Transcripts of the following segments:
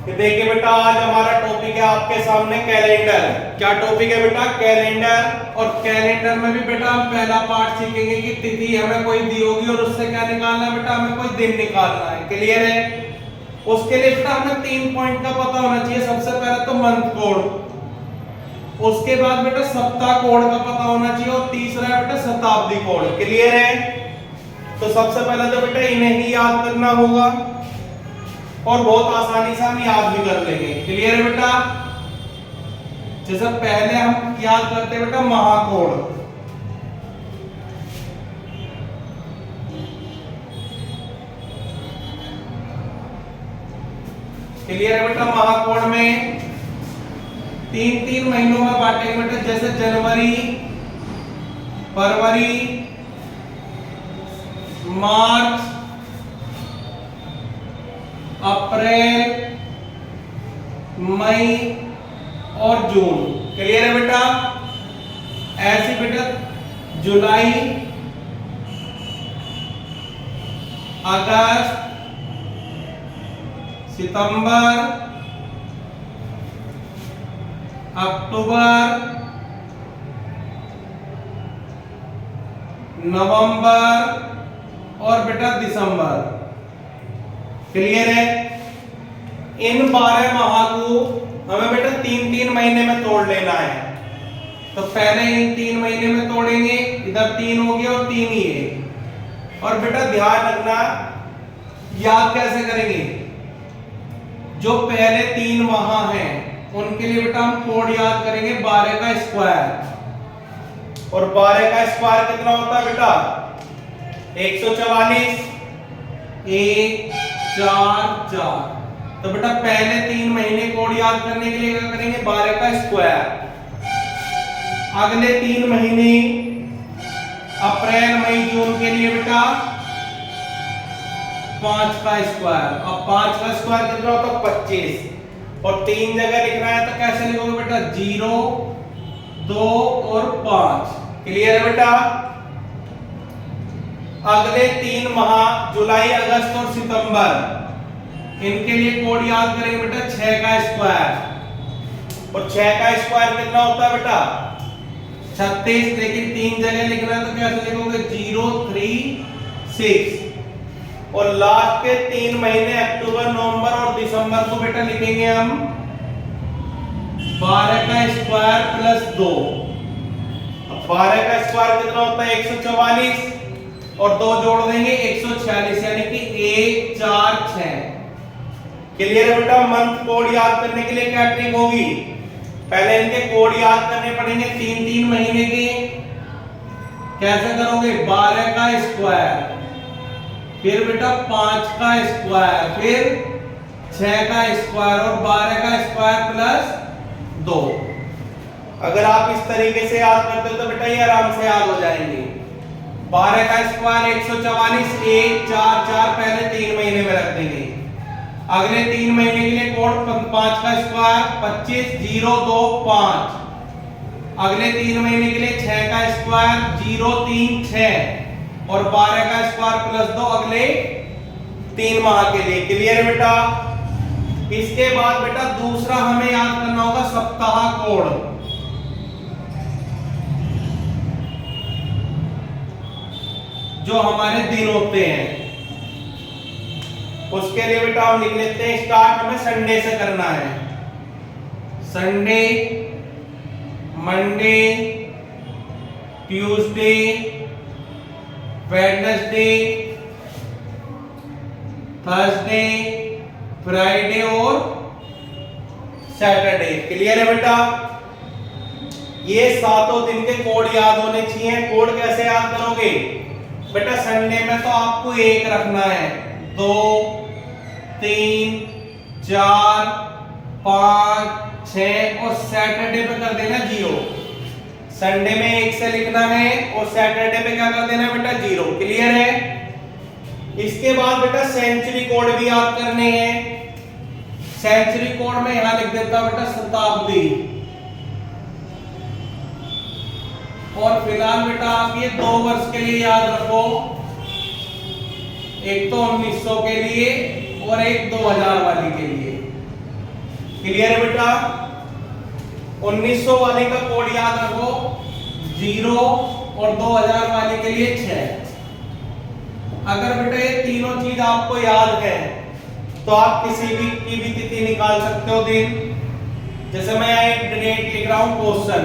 कि देखिए बेटा आज हमारा टॉपिक है आपके सामने कैलेंडर। क्या टॉपिक है बेटा? कैलेंडर। और कैलेंडर में भी बेटा हम पहला पार्ट सीखेंगे कि तिथि हमें कोई दी होगी और उससे क्या निकालना है बेटा? हमें कोई दिन निकालना है। क्लियर है? उसके लिए बेटा हमें 3 पॉइंट का पता होना चाहिए। सबसे पहले तो मंथ कोड, उसके बाद बेटा सप्ताह कोड का पता होना चाहिए और तीसरा है बेटा शताब्दी कोड। क्लियर है? तो सबसे पहले तो बेटा इन्हें ही याद करना होगा और बहुत आसानी से हम याद भी कर लेंगे। क्लियर है बेटा? जैसे पहले हम याद करते हैं बेटा महाकोड। क्लियर है बेटा? महाकोड में 3 महीनों में बांटेंगे बेटा, जैसे जनवरी, फरवरी, मार्च, अप्रैल, मई और जून। क्लियर है बेटा? ऐसे बेटा जुलाई, अगस्त, सितंबर, अक्टूबर, नवंबर और बेटा दिसंबर। क्लियर है? इन 12 माह को हमें बेटा 3 महीने में तोड़ लेना है। तो पहले इन 3 महीने में तोड़ेंगे, इधर 3 हो गया और 3 ही है। और बेटा ध्यान रखना, याद कैसे करेंगे? जो पहले 3 माह हैं उनके लिए बेटा हम कोड याद करेंगे 12 का स्क्वायर। और 12 का स्क्वायर कितना होता है बेटा? 144, 1 4 4। तो बेटा पहले 3 महीने कोड याद करने के लिए क्या करेंगे? 12 का स्क्वायर। अगले 3 महीने अप्रैल, मई, जून के लिए बेटा 5 का स्क्वायर। अब 5 का स्क्वायर कितना होता है? 25। और 3 जगह लिखना है तो कैसे लिखोगे बेटा? 0, 2 और 5। क्लियर है बेटा? अगले 3 माह जुलाई, अगस्त और सितंबर, इनके लिए कोड याद करेंगे बेटा 6 का स्क्वायर। और 6 का स्क्वायर कितना होता है बेटा? 36। लेकिन 3 जगह लिखना है तो कैसे लिखोगे? 0, 3, 6। और लास्ट के 3 महीने अक्टूबर, नवंबर और दिसंबर को बेटा लिखेंगे हम 12 का स्क्वायर प्लस 2। अब 12 का स्क्वायर कितना होता है? 144 और 2 जोड़ देंगे 146, यानी कि 1 4 6। क्लियर है बेटा? मंथ कोड याद करने के लिए क्या ट्रिक होगी? पहले इनके कोड याद करने पड़ेंगे 3 महीने के। कैसे करोगे? 12 का स्क्वायर, फिर बेटा 5 का स्क्वायर, फिर 6 का स्क्वायर और 12 का स्क्वायर प्लस 2। अगर आप इस तरीके से याद करते हो तो बेटा ये आराम से याद हो जाएंगे। 12 का स्क्वायर 144, 1 4 4 पहले 3 महीने में रख देंगे। अगले 3 महीने के लिए कोड 5 का स्क्वायर 25, 0 2 5। अगले 3 महीने के लिए 6 का स्क्वायर 0 3 6 और 12 का स्क्वायर प्लस 2 अगले 3 माह के लिए। क्लियर है बेटा? इसके बाद बेटा दूसरा हमें याद करना होगा सप्ताह कोड। जो हमारे दिन होते हैं उसके लिए बेटा हम लिख लेते हैं, स्टार्ट हमें संडे से करना है। Sunday, Monday, Tuesday, Wednesday, Thursday, Friday और सैटरडे। क्लियर है बेटा? ये 7 दिन के कोड याद होने चाहिए। कोड कैसे याद करोगे बेटा? संडे में तो आपको 1 रखना है, 2 3 4 5 6 और सैटरडे पे कर देना 0। संडे में 1 से लिखना है और सैटरडे पे क्या कर देना बेटा? 0। क्लियर है? इसके बाद बेटा सेंचुरी कोड भी याद करने हैं। सेंचुरी कोड में यहां लिख देता बेटा शताब्दी। और फिलहाल बेटा आप ये 2 वर्ष के लिए याद रखो, एक तो 1900 के लिए और एक 2000 वाली के लिए। क्लियर है बेटा? 1900 वाले का कोड याद रखो 0 और 2000 वाले के लिए 6। अगर बेटा ये तीनों चीज आपको याद है तो आप किसी भी की भी तिथि निकाल सकते हो दिन। जैसे मैं एक डेट लिख रहा हूं क्वेश्चन,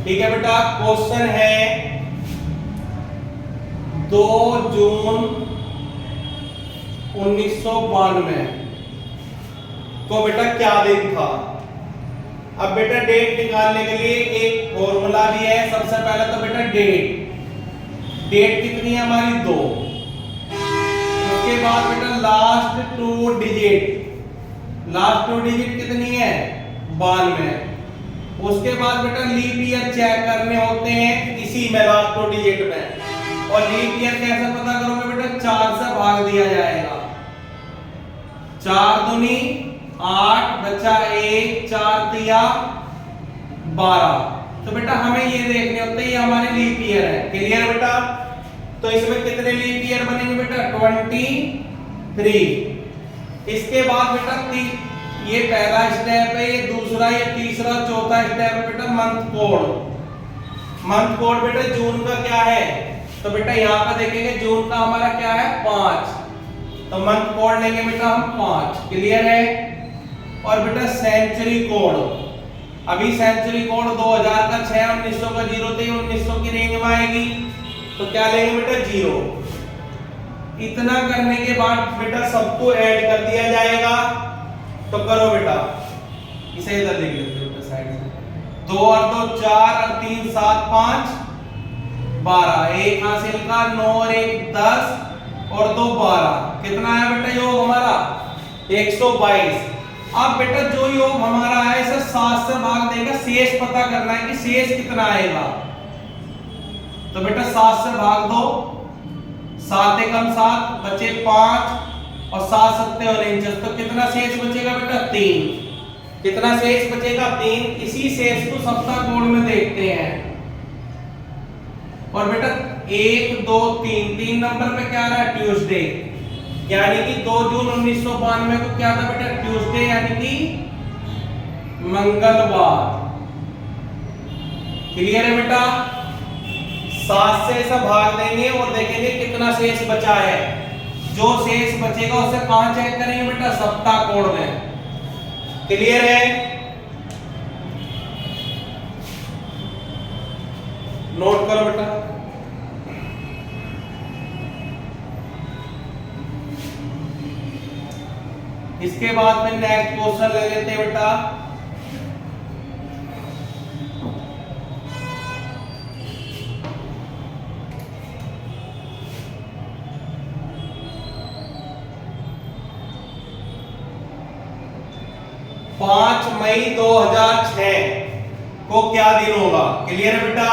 ठीक है बेटा? क्वेश्चन है 2 जून 1992, तो बेटा क्या दिन था? अब बेटा डेट निकालने के लिए एक फॉर्मूला भी है। सबसे पहले तो बेटा डेट कितनी है हमारी 2, उसके बाद बेटा लास्ट 2 डिजिट कितनी है 92, उसके बाद बेटा लीप ईयर चेक करने होते हैं इसी में लास्ट 2 डिजिट में। और लीप ईयर कैसे पता करोगे बेटा? 4 से भाग दिया जाएगा, 4 दूनी 8 बचा 1, 4 तिया 12। तो बेटा हमें ये देखने होते हैं ये हमारे लीप ईयर है। क्लियर बेटा? तो इसमें कितने लीप ईयर बनेंगे बेटा? 23। इसके बाद बेटा ये पहला स्टेप है, ये दूसरा, ये तीसरा, चौथा स्टेप है बेटा मंथ कोड बेटा जून का क्या है? तो बेटा यहाँ पर देखेंगे जून का हमारा क्या है 5, तो मंथ कोड लेंगे बेटा हम 5। क्लियर है? और बेटा सेंचुरी कोड, अभी सेंचुरी कोड 2000 का 6, 1900 का 0 थे, 1900 की रेंज में आएगी, तो क्या लेंगे बेटा 0। इतना करने के बाद बेटा सबको ऐड कर दिया जाएगा। तो करो बेटा, इसे इधर लिख लेते हैं बेटा साइड में। 2 और 2 4 और 3 7 5 12, 1 हासिल का 9 और 1 10 और 2 12। कितना है बेटा योग हमारा? 122। अब बेटा जो योग हमारा है इसे 7 से भाग देगा, शेष पता करना है कि शेष कितना आएगा। तो बेटा 7 से भाग दो, 7 एकम 7 बचे 5 और 7 सत्ते और 49, तो कितना शेष बचेगा बेटा 3। कितना शेष बचेगा 3। इसी शेष को सप्ताह कोड में देखते हैं। और बेटा 1 2 3 नंबर पे क्या रहा है? ट्यूसडे, यानी कि 2 जून 1992 को क्या था बेटा? ट्यूसडे, यानी कि मंगलवार। क्लियर है बेटा? 7 से ऐसा भाग देंगे और देखेंगे कितना शेष बचा है। जो शेष बचेगा उसे कहां चेक करेंगे बेटा? सप्ताह कोड में। क्लियर है? नोट करो बेटा। इसके बाद में नेक्स्ट क्वेश्चन ले लेते हैं बेटा। पांच मई 2006 को क्या दिन होगा? क्लियर है बेटा?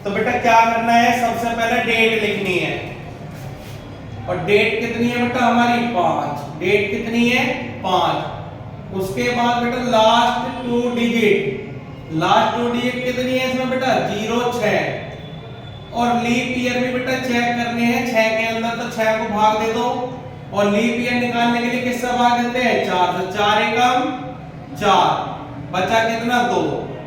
तो बेटा क्या करना है? सबसे पहले डेट लिखनी है, और डेट कितनी है बेटा हमारी? 5। डेट कितनी है? 5। उसके बाद बेटा लास्ट 2 डिजिट कितनी है इसमें बेटा? 0 6। और लीप ईयर भी बेटा चेक करने हैं 6 के अंदर, तो 6 को भाग दे दो। और लीप ईयर निकालने के लिए किससे भाग देते हैं? 4 से। 4 एकम 4 बचा कितना? 2।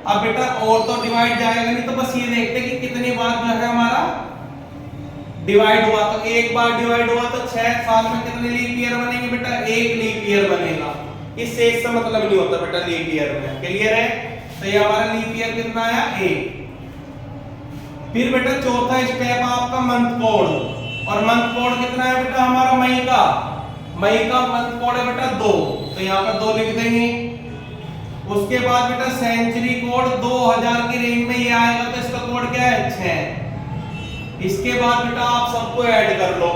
अब बेटा और तो डिवाइड जाएगा नहीं, तो बस ये देखते कि कितनी बार जो है हमारा डिवाइड हुआ। तो एक बार डिवाइड हुआ तो 6 साल में कितने लीप ईयर बनेंगे बेटा? 1 लीप ईयर बनेगा। इस शेष से मतलब नहीं होता बेटा लीप ईयर में। क्लियर है? तो ये हमारा लीप ईयर कितना आया? 1। फिर बेटा चौथा स्टेप आपका मंथ कोड, और मंथ कोड कितना है बेटा हमारा? मई का मंथ कोड है बेटा 2, तो यहाँ पर 2 लिख देंगे। उसके बाद बेटा सेंचुरी कोड 2000 की रेंज में ये आएगा, तो इसका कोड क्या है? 6। इसके बाद बेटा आप सबको ऐड कर लो।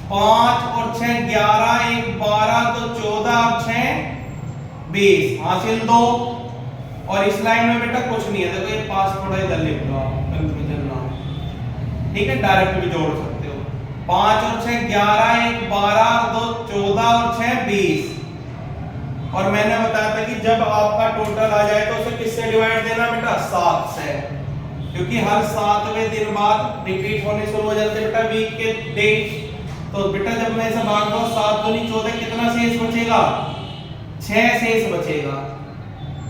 5 और 6 11, 1 12, तो 14 और 6 20 हासिल 2। और इस लाइन में बेटा कुछ नहीं है, देखो ये पास थोड़ा इधर लिख लो आप, कंफ्यूजन ना हो। ठीक है, डायरेक्ट भी जोड़ सकते हो। 5 और 6 11, 1 12, 2 14 और 6 20। और मैंने बताया था कि जब आपका टोटल आ जाए तो उसे किससे डिवाइड देना बेटा? 7 से, क्योंकि हर 7वें दिन बाद रिपीट होने शुरू हो जाते बेटा वीक के डे। तो बेटा जब मैं इसे भाग दूं 7 दूनी 14, कितना शेष बचेगा? 6 शेष बचेगा।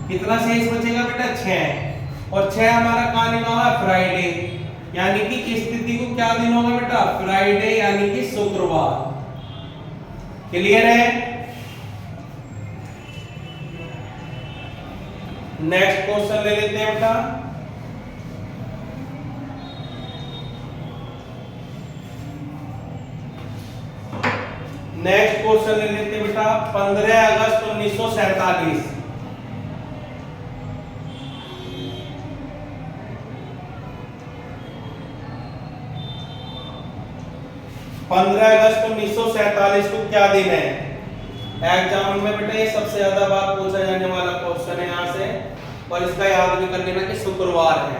कितना शेष बचेगा बेटा? 6। और 6 हमारा कहां लिखा हुआ है? फ्राइडे, यानी कि इस स्थिति को क्या दिन होगा बेटा? फ्राइडे यानी कि शुक्रवार। क्लियर है? नेक्स्ट क्वेश्चन ले लेते हैं बेटा। नेक्स्ट क्वेश्चन ले लेते हैं बेटा। 15 अगस्त 1947। 15 अगस्त 1947 को क्या दिन है? एग्जाम में बेटा ये सबसे ज्यादा बार पूछा जाने वाला क्वेश्चन है यहाँ से, और इसका याद भी कर लेना कि शुक्रवार है।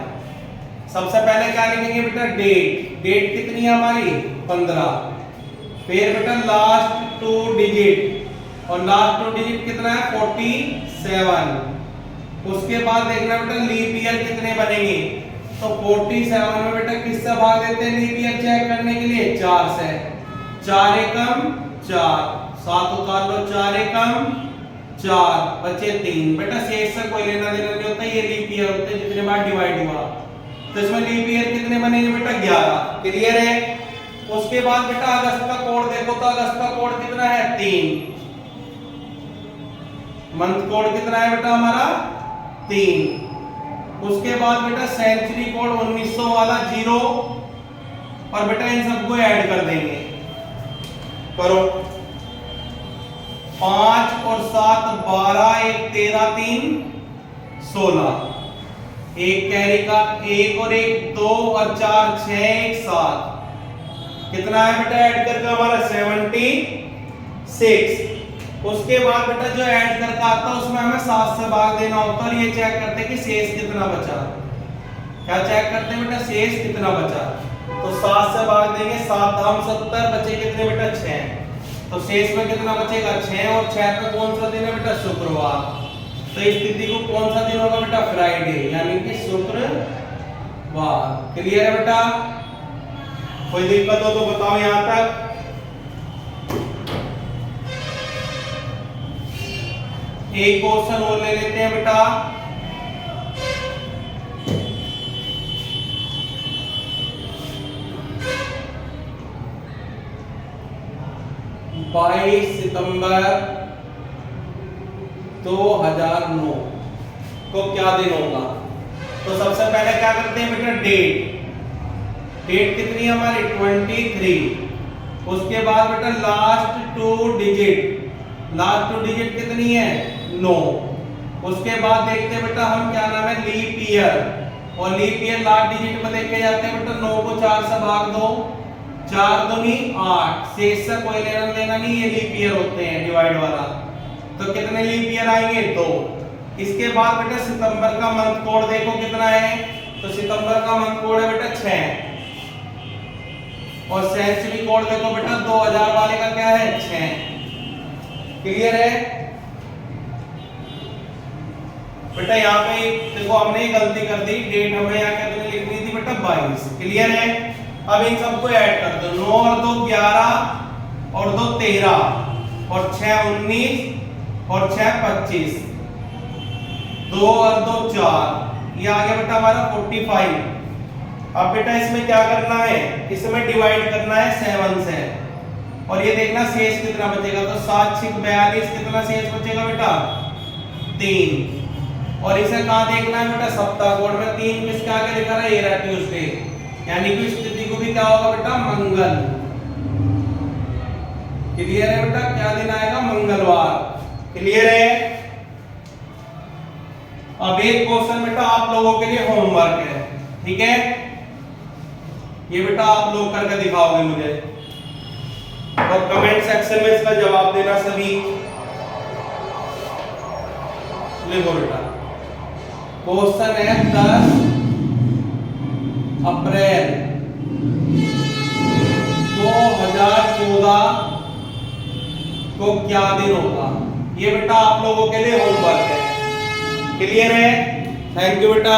सबसे पहले क्या लिखेंगे बेटा? डेट। डेट कितनी है हमारी? 15। फिर बेटा लास्ट 2 डिजिट, और लास्ट 2 डिजिट कितना है? 47। उसके बाद देखना बेटा लीप ईयर कितने बनेंगे। तो 47 में बेटा किससे भाग देते हैं लीप ईयर चेक करने के लिए? 4 से। 4 एकम 4, 7 उतार लो, 4 एकम 4, बचे 3। बेटा शेष से कोई लेना देना नहीं होता, ये लीप ईयर होते हैं जितने बार डिवाइड हुआ। तो इसमें लीप ईयर कितने बनेंगे बेटा? 11। क्लियर है? उसके बाद बेटा अगस्त का कोड देखो, तो अगस्त का कोड कितना है? 3। मंथ कोड कितना है बेटा हमारा? 3। उसके बाद बेटा सेंचुरी कोड 1900 वाला 0, और बेटा इन सबको ऐड कर देंगे। करो। 5 और 7 12, 1 13, 3 16। एक कैरी का 1 और 1 2 और 4 6, 1 7। कितना है बेटा ऐड करके हमारा? 76। उसके बाद बेटा जो ऐड करके आता है उसमें हमें 7 से भाग देना होता है, और ये चेक करते हैं कि शेष कितना बचा। क्या चेक करते हैं बेटा? शेष कितना बचा। तो 7 से भाग देंगे, 7 दाम 70, बचे कितने बेटा? 6। तो शेष में कितना बचेगा? 6, और 6 पे कौन सा दिन है बेटा? शुक्रवार। तो इस स्थिति को कौन सा दिन होगा बेटा? फ्राइडे, यानी कि शुक्रवार। क्लियर है बेटा? कोई दिक्कत हो तो बताओ यहां तक। एक क्वेश्चन और ले लेते हैं बेटा। बाईस सितंबर 2009 को क्या दिन होगा? तो सबसे पहले क्या करते हैं बेटा? डेट। डेट कितनी है हमारी? 23। उसके बाद बेटा लास्ट 2 डिजिट। लास्ट 2 डिजिट कितनी है? 9। उसके बाद देखते हैं बेटा हम क्या नाम है? Leap year. और लीप ईयर लास्ट डिजिट में देखे जाते हैं बेटा 9 को 4 से भाग दो, 4 दूनी 8। शेष से कोई लेना देना नहीं, ये लीप ईयर होते हैं डिवाइड वाला। तो कितने लीप ईयर आएंगे? 2। इसके बाद बेटा सितंबर का मंथ कोड देखो कितना है। तो सितंबर का मंथ कोड है बेटा 6। और सेंचुरी कोड देखो बेटा 2000 वाले का क्या है? 6। क्लियर है बेटा? यहाँ पे देखो हमने ये गलती कर दी, डेट हमें यहाँ क्या लिखनी थी बेटा? 22। क्लियर है? अब इन सबको ऐड कर दो। 9 और 2 11, और 2 13, और 6 19, और 6 25, 2 और 2 4, ये आ गया बेटा हमारा 45। अब बेटा इसमें क्या करना है? इसमें डिवाइड करना है 7 से, और ये देखना शेष कितना बचेगा। तो 7 6 42, कितना शेष बचेगा बेटा? 3। और इसे कहां देखना है बेटा? सप्ताह कोड में 3 किसके आगे लिखा है? ये रहा ट्यूसडे, यानी कि स्थिति को भी क्या होगा बेटा? मंगल। क्लियर है बेटा? क्या दिन आएगा? मंगलवार। क्लियर है? अब एक क्वेश्चन बेटा आप लोगों के लिए होमवर्क है, ठीक है? ये बेटा आप लोग करके दिखाओगे मुझे, और कमेंट सेक्शन में इसका जवाब देना सभी। लिखो बेटा। क्वेश्चन है 10 अप्रैल 2014 को क्या दिन होगा? ये बेटा आप लोगों के लिए होमवर्क है। क्लियर है? थैंक यू बेटा।